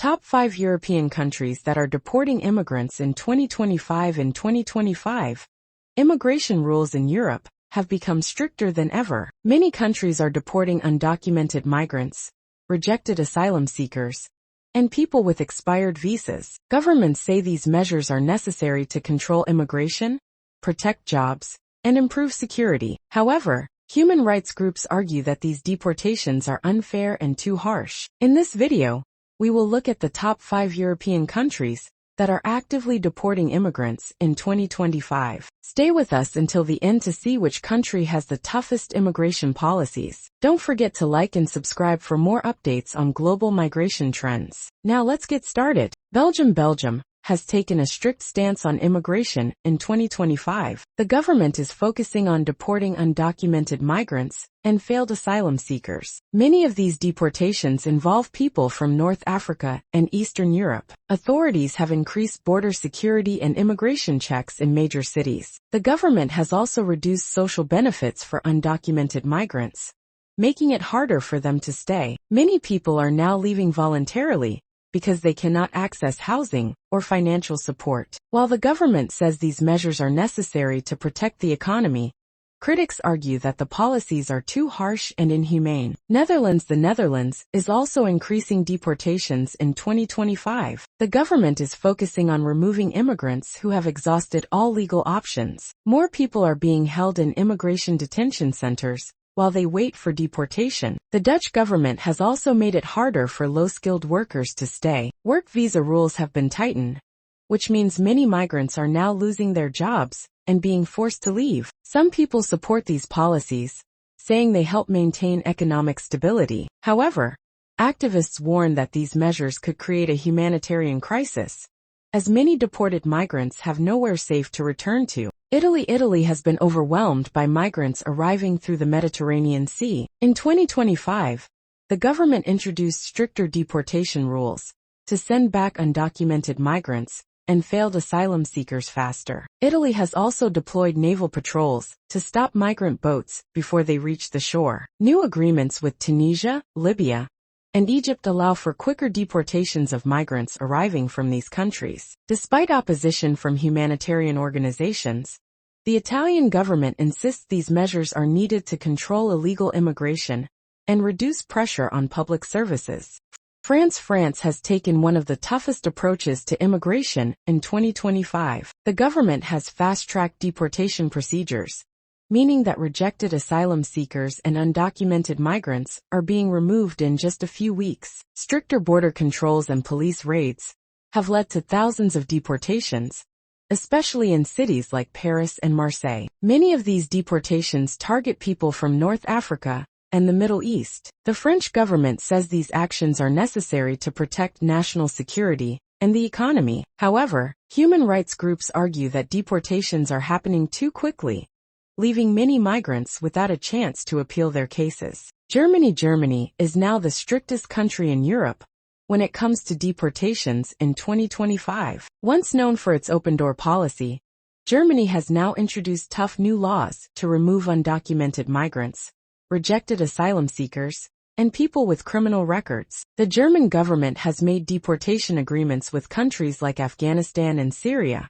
Top 5 European countries that are deporting immigrants in 2025. In 2025, immigration rules in Europe have become stricter than ever. Many countries are deporting undocumented migrants, rejected asylum seekers, and people with expired visas. Governments say these measures are necessary to control immigration, protect jobs, and improve security. However, human rights groups argue that these deportations are unfair and too harsh. In this video, we will look at the top 5 European countries that are actively deporting immigrants in 2025. Stay with us until the end to see which country has the toughest immigration policies. Don't forget to like and subscribe for more updates on global migration trends. Now let's get started. Belgium has taken a strict stance on immigration in 2025. The government is focusing on deporting undocumented migrants and failed asylum seekers. Many of these deportations involve people from North Africa and Eastern Europe. Authorities have increased border security and immigration checks in major cities. The government has also reduced social benefits for undocumented migrants, making it harder for them to stay. Many people are now leaving voluntarily because they cannot access housing or financial support. While the government says these measures are necessary to protect the economy, critics argue that the policies are too harsh and inhumane. The Netherlands is also increasing deportations in 2025. The government is focusing on removing immigrants who have exhausted all legal options. More people are being held in immigration detention centers while they wait for deportation. The Dutch government has also made it harder for low-skilled workers to stay. Work visa rules have been tightened, which means many migrants are now losing their jobs and being forced to leave. Some people support these policies, saying they help maintain economic stability. However, activists warn that these measures could create a humanitarian crisis, as many deported migrants have nowhere safe to return to. Italy has been overwhelmed by migrants arriving through the Mediterranean Sea. In 2025, the government introduced stricter deportation rules to send back undocumented migrants and failed asylum seekers faster. Italy has also deployed naval patrols to stop migrant boats before they reach the shore. New agreements with Tunisia, Libya, and Egypt allow for quicker deportations of migrants arriving from these countries. Despite opposition from humanitarian organizations, the Italian government insists these measures are needed to control illegal immigration and reduce pressure on public services. France has taken one of the toughest approaches to immigration in 2025. The government has fast-tracked deportation procedures, meaning that rejected asylum seekers and undocumented migrants are being removed in just a few weeks. Stricter border controls and police raids have led to thousands of deportations, especially in cities like Paris and Marseille. Many of these deportations target people from North Africa and the Middle East. The French government says these actions are necessary to protect national security and the economy. However, human rights groups argue that deportations are happening too quickly, leaving many migrants without a chance to appeal their cases. Germany is now the strictest country in Europe when it comes to deportations in 2025. Once known for its open-door policy, Germany has now introduced tough new laws to remove undocumented migrants, rejected asylum seekers, and people with criminal records. The German government has made deportation agreements with countries like Afghanistan and Syria,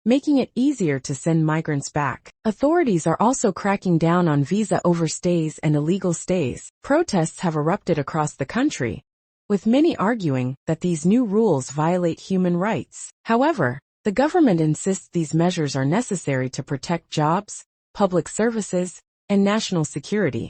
making it easier to send migrants back. Authorities are also cracking down on visa overstays and illegal stays. Protests have erupted across the country, with many arguing that these new rules violate human rights. However, the government insists these measures are necessary to protect jobs, public services, and national security.